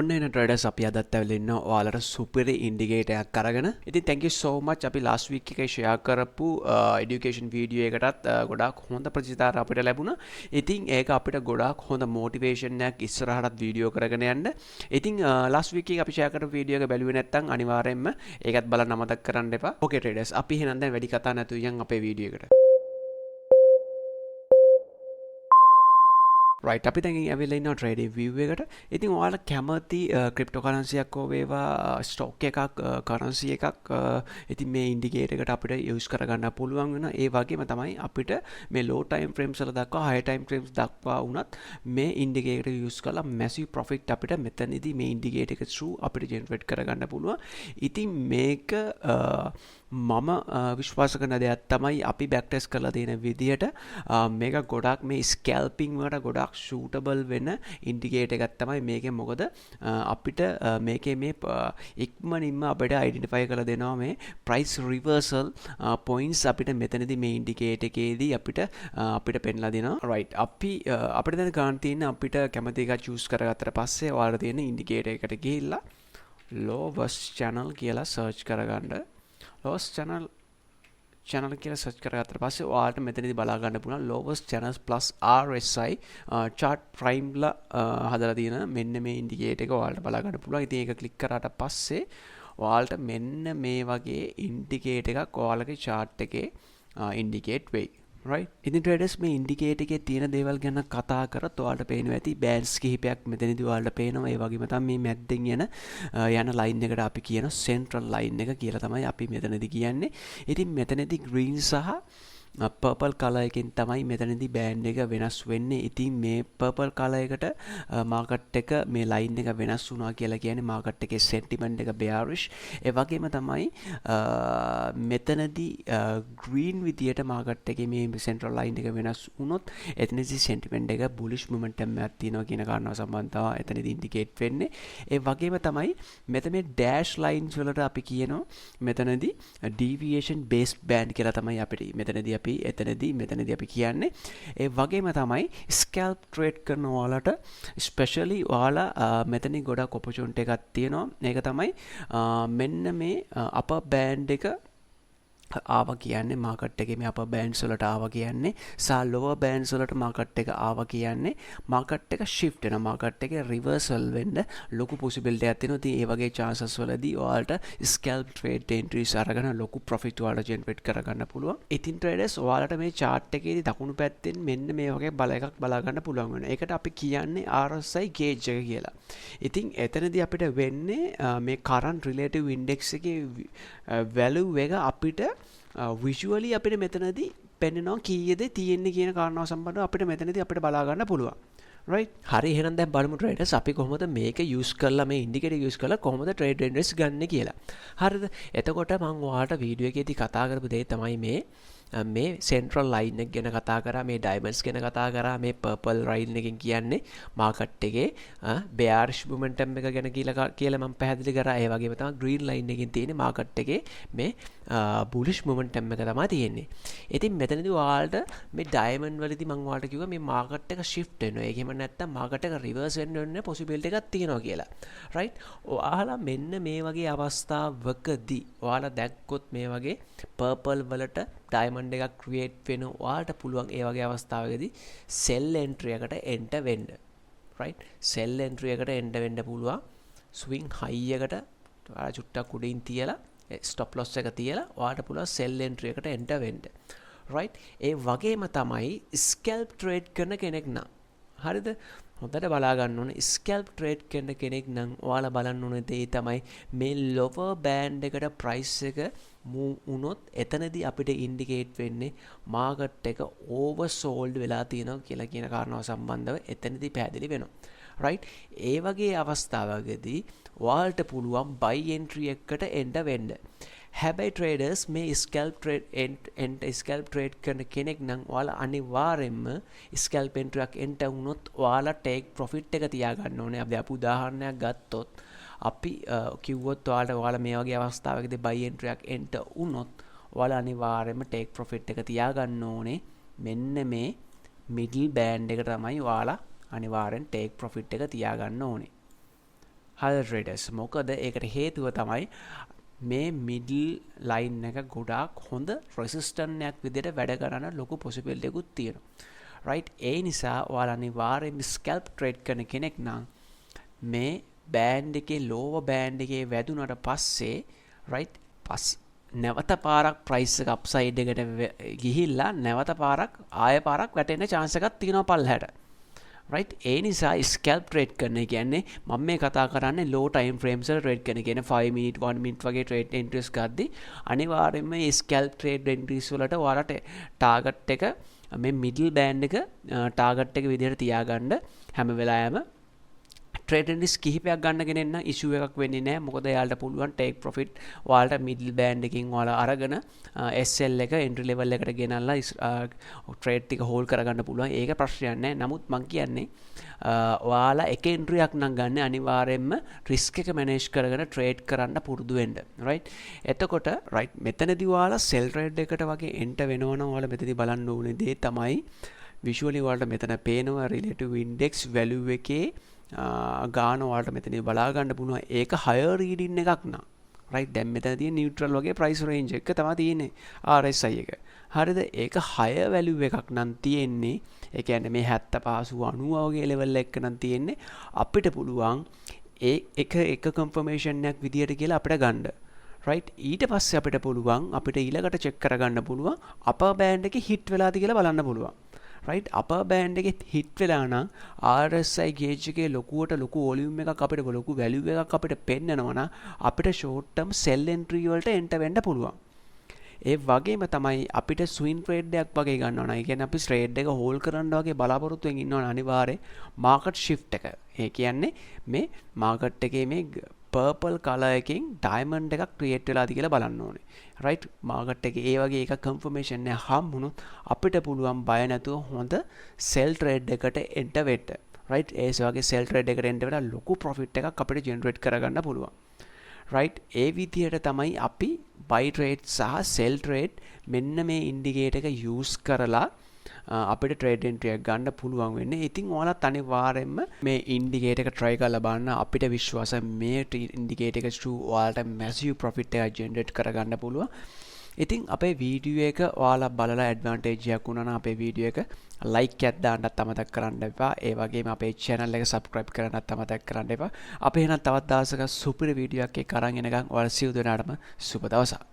ඔන්න එන ට්‍රේඩර්ස් අපි අදත් ඇවිල්ලා ඉන්නවා ඔයාලට සුපිරි ඉන්ඩිකේටර් එකක් අරගෙන. ඉතින් thank you so much අපි last week එකේ share කරපු education video එකටත් ගොඩාක් හොඳ ප්‍රතිචාර අපිට ලැබුණා. ඉතින් ඒක අපිට ගොඩාක් හොඳ motivation එකක් ඉස්සරහටත් video කරගෙන යන්න. ඉතින් last week එකේ අපි share කරපු video එක බැලුවේ නැත්නම් අනිවාර්යයෙන්ම ඒකත් බලන්න අමතක කරන්න එපා. Okay traders අපි එහෙනම් දැන් වැඩි කතා නැතුව යන් අපේ video එකට. right අපි දැන් ඇවිල්ලා ඉන්නවා trading view එකට. ඉතින් ඔයාලා කැමති cryptocurrency එකක් හෝ වේවා stock එකක් currency එකක් ඉතින් මේ indicator එකට අපිට use කරගන්න පුළුවන් වෙනවා. ඒ වගේම තමයි අපිට මේ low time frames වල දක්වා high time frames දක්වා වුණත් මේ indicator use කරලා massive profit අපිට මෙතනදී මේ indicator එක through අපිට generate කරගන්න පුළුවන්. ඉතින් මේක මම විශ්වාස කරන දෙයක් තමයි අපි බැක්ටෙස් කරලා තියෙන විදිහට මේක ගොඩක් මේ ස්කැල්පින් වලට ගොඩක් suitable වෙන ඉන්ඩිකේටර් එකක් තමයි මේකේ. මොකද අපිට මේකේ මේ ඉක්මනින්ම අපිට අයිඩෙන්ටිෆයි කරලා දෙනවා මේ price reversal points අපිට මෙතනදී මේ ඉන්ඩිකේටර් එකේදී අපිට පෙන්ලා දෙනවා. right අපි අපිට දැන් ගන්න තියෙන අපිට කැමති එකක් choose කරගත්තට පස්සේ ඔයාලා තියෙන ඉන්ඩිකේටර් එකට ගිහිල්ලා lowest channel කියලා search කරගන්න. lowest channel කියලා search කරගත්තට පස්සේ ඔයාලට මෙතනදී බලා ගන්න පුළුවන් lowest channels plus RSI chart prime ලා හදලා තියෙන මෙන්න මේ ඉන්ඩිකේටර් එක ඔයාලට බලා ගන්න පුළුවන්. ඉතින් ඒක ක්ලික් කරාට පස්සේ ඔයාලට මෙන්න මේ වගේ ඉන්ඩිකේටර් එකක් ඔයාලගේ chart එකේ indicate වෙයි. right ඉතින් traders මේ ඉන්ඩිකේටර් එකේ තියෙන දේවල් ගැන කතා කරත් ඔයාලට පේනවා ඇති bands කිහිපයක් මෙතනදී ඔයාලට පේනවා. ඒ වගේම තමයි මේ මැද්දෙන් යන line එකට අපි කියන central line එක කියලා තමයි අපි මෙතනදී කියන්නේ. ඉතින් මෙතනදී green සහ purple color එකෙන් තමයි මෙතනදී band එක වෙනස් වෙන්නේ. ඉතින් මේ purple color එකට market එක මේ line එක වෙනස් වුණා කියලා කියන්නේ market එකේ sentiment එක bearish. ඒ වගේම තමයි මෙතනදී green විදියට market එකේ මේ central line එක වෙනස් වුණොත් එතනදී sentiment එක bullish momentum එකක් තියෙනවා කියන කාරණාව සම්බන්ධව එතනදී indicate වෙන්නේ. ඒ වගේම තමයි මෙතන මේ dash lines වලට අපි කියනවා මෙතනදී deviation based band කියලා තමයි අපිට මෙතනදී මෙතනදී අපි කියන්නේ. ඒ වගේම තමයි ස්කැල්ප් ට්‍රේඩ් කරන ඔයාලට ස්පෙෂලි ඔයාලා මෙතනින් ගොඩක් ඔපචුනිටි එකක් තියෙනවා. ඒක තමයි මෙන්න මේ අපර් බෑන්ඩ් එක ආවා කියන්නේ මාකට් එකේ මේ අපර් බෑන්ඩ්ස් වලට ආවා කියන්නේ සහ ලෝවර් බෑන්ඩ්ස් වලට මාකට් එක ආවා කියන්නේ මාකට් එක shift වෙනවා. මාකට් එකේ reversal වෙන්න ලොකු possibility එකක් තියෙනවා. ඉතින් ඒ වගේ chances වලදී ඔයාලට scalp trade entries අරගෙන ලොකු profit ඔයාලට generate කරගන්න පුළුවන්. ඉතින් traders ඔයාලට මේ chart එකේදී දකුණු පැත්තෙන් මෙන්න මේ වගේ බල එකක් බලා ගන්න පුළුවන් වෙනවා. ඒකට අපි කියන්නේ RSI gauge එක කියලා. ඉතින් එතනදී අපිට වෙන්නේ මේ current relative index එකේ value එක අපිට visually අපිට මෙතනදී පෙන්වනවා කීයද තියෙන්නේ කියන කාරණාව සම්බන්ධව අපිට මෙතනදී අපිට බලා ගන්න පුළුවන්. right හරි එහෙනම් දැන් බලමු traders අපි කොහොමද මේක use කරලා මේ indicator use කරලා කොහොමද trade entries ගන්න කියලා. හරිද? එතකොට මම ඔයාලට වීඩියෝ එකේදී කතා කරපු දේ තමයි මේ central line එක ගැන කතා කරා, මේ diamonds ගැන කතා කරා, මේ purple line එකෙන් කියන්නේ market එකේ bearish momentum එක ගැන කියලා මම පැහැදිලි කරා. ඒ වගේම තමයි green line එකෙන් තියෙන්නේ market එකේ මේ bullish momentum එක තමයි තියෙන්නේ. ඉතින් මෙතනදී ඔයාලට මේ diamond වලදී මම ඔයාලට කිව්වා මේ market එක shift වෙනවා. ඒකෙම නැත්තම් market එක reverse වෙන්න possibility එකක් තියෙනවා කියලා. right ඔයාලා මෙන්න මේ වගේ අවස්ථාවකදී ඔයාලා දැක්කොත් මේ වගේ purple වලට diamond එකක් create වෙන ඔයාලට පුළුවන් ඒ වගේ අවස්ථාවකදී sell entry එකට enter වෙන්න. right sell entry එකට enter වෙන්න පුළුවන්. swing high එකට ඔයාලා චුට්ටක් උඩින් තියලා stop loss එක තියලා ඔයාලට පුළුවන් sell entry එකට enter වෙන්න. right ඒ වගේම තමයි scalp trade කරන කෙනෙක් නම් හරිද? හොඳට බලා ගන්න ඕනේ scalp trade කරන කෙනෙක් නම් ඔයාලා බලන්න ඕනේ දේ තමයි මේ lower band එකට price එක move වුණොත් එතනදී අපිට indicate වෙන්නේ market එක oversold වෙලා තියෙනවා කියලා කියන කාරණාව සම්බන්ධව එතනදී පැහැදිලි වෙනවා. right ඒ වගේ අවස්ථාවකදී ඔයාලට පුළුවන් buy entry එකකට enter වෙන්න. හැබැයි traders මේ scalp trade කරන කෙනෙක් නම් ඔයාලා අනිවාර්යයෙන්ම scalp entry එකක් enter වුණොත් ඔයාලා take profit එක තියාගන්න ඕනේ. අපි උදාහරණයක් ගත්තොත් අපි කිව්වොත් ඔයාලා මේ වගේ අවස්ථාවකදී buy entry එකක් enter වුණොත් ඔයාලා අනිවාර්යයෙන්ම take profit එක තියාගන්න ඕනේ. මෙන්න මේ middle band එක තමයි ඔයාලා අනිවාර්යෙන් take profit එක තියාගන්න ඕනේ. හරි ට්‍රේඩර්ස්. මොකද ඒකට හේතුව තමයි මේ මිඩල් ලයින් එක ගොඩාක් හොඳ රෙසිස්ටන්ට් එකක් විදිහට වැඩ කරන ලොකු possibility එකකුත් තියෙනවා. right? ඒ නිසා ඔයාලා අනිවාර්යයෙන්ම ස්කැල්ප් ට්‍රේඩ් කරන කෙනෙක් නම් මේ බෑන්ඩ් එකේ ලෝවර් බෑන්ඩ් එකේ වැදුනට පස්සේ right? නැවත පාරක් ප්‍රයිස් එක අප්සයිඩ් එකට ගිහිල්ලා නැවත පාරක් ආය පාරක් වැටෙන්න chance එකක් තියෙනවා පල්ලහැට. right? ඒ නිසා ස්කැල්ප් ට්‍රේඩ් කරන කියන්නේ මම මේ කතා කරන්නේ low time frames වල ට්‍රේඩ් කරන කියන්නේ 5 minute 1 minute වගේ ට්‍රේඩ් entries ගද්දි අනිවාර්යයෙන්ම මේ ස්කැල්ප් ට්‍රේඩ් entries වලට ඔයාලට ටාගට් එක මේ මිඩල් බෑන්ඩ් එක ටාගට් එක විදිහට තියාගන්න හැම වෙලාවෙම ට්‍රේඩ් entries කිහිපයක් ගන්න කෙනෙක් නම් ඉෂුව එකක් වෙන්නේ නැහැ. මොකද එයාලට පුළුවන් ටේක් ප්‍රොෆිට් ඔයාලට මිඩල් බෑන්ඩ් එකකින් ඔයාලා අරගෙන SL එක එන්ට්‍රි ලෙවල් එකට ගෙනල්ලා ට්‍රේඩ් ටික හෝල්ඩ් කරගන්න පුළුවන්. ඒක ප්‍රශ්නයක් නැහැ. නමුත් මම කියන්නේ ඔයාලා එක එන්ට්‍රියක් නම් ගන්න අනිවාර්යයෙන්ම රිස්ක් එක මැනේජ් කරගෙන ට්‍රේඩ් කරන්න පුරුදු වෙන්න. right? එතකොට right මෙතනදී ඔයාලා සෙල් ට්‍රේඩ් එකට වගේ එන්ටර් වෙනවනම් ඔයාලා මෙතනදී බලන්න ඕනේ දේ තමයි visually ඔයාලට මෙතන පේනවා relative index value එකේ ගාන ඔයාලට මෙතන බලා ගන්න පුළුවන්. ඒක higher reading එකක් නා. right? දැන් මෙතන තියෙන neutral වගේ price range එක තමයි තියෙන්නේ RSI එක. හරිද? ඒක higher value එකක් නම් තියෙන්නේ. ඒ කියන්නේ මේ 75 90 වගේ level එකක නම් තියෙන්නේ. අපිට පුළුවන් ඒ එක confirmation එකක් විදියට කියලා අපිට ගන්න. right? ඊට පස්සේ අපිට පුළුවන් අපිට ඊළඟට check කරගන්න පුළුවන් upper band එකේ hit වෙලාද කියලා බලන්න පුළුවන්. right? upper band එකේ hit වෙලා නම් RSI gauge එකේ ලොකුවට ලොකු volume එකක් අපිට ලොකු value එකක් අපිට පෙන්නනවා නම් අපිට short term sell entry වලට enter වෙන්න පුළුවන්. ඒ වගේම තමයි අපිට swing trade එකක් වගේ ගන්නවා නම් ඒ කියන්නේ අපි trade එක hold කරන්න වගේ බලාපොරොත්තුෙන් ඉන්නවා නම් අනිවාර්යයෙන් market shift එක. ඒ කියන්නේ මේ market එකේ මේ purple color එකකින් diamond එකක් create වෙලාද කියලා බලන්න ඕනේ. right? market එකේ ඒ වගේ එක confirmation එක හම්බුනොත් අපිට පුළුවන් බය නැතුව හොඳ sell trade එකට enter වෙන්න. right? ඒ වගේ sell trade එකට enter වෙලා ලොකු profit එකක් අපිට generate කරගන්න පුළුවන්. right? ඒ විදිහට තමයි අපි buy trade සහ sell trade මෙන්න මේ indicator එක use කරලා අපිට trade entry එකක් ගන්න පුළුවන් වෙන්නේ. ඉතින් ඔයාලත් අනිවාර්යයෙන්ම මේ indicator එක try කරලා බලන්න. අපිට විශ්වාසයි මේ indicator එක through ඔයාලට massive profit එකක් generate කරගන්න පුළුවන්. ඉතින් අපේ වීඩියෝ එක ඔයාලා බලලා advantage එකක් වුණා නම් අපේ වීඩියෝ එක like එකක් දාන්නත් අමතක කරන්න එපා. ඒ වගේම අපේ channel එක subscribe කරන්නත් අමතක කරන්න එපා. අපි එහෙනම් තවත් දවසක සුපිරි වීඩියෝ එකක් අරන් එනකම් ඔයාලා සියලු දෙනාටම සුබ දවසක්.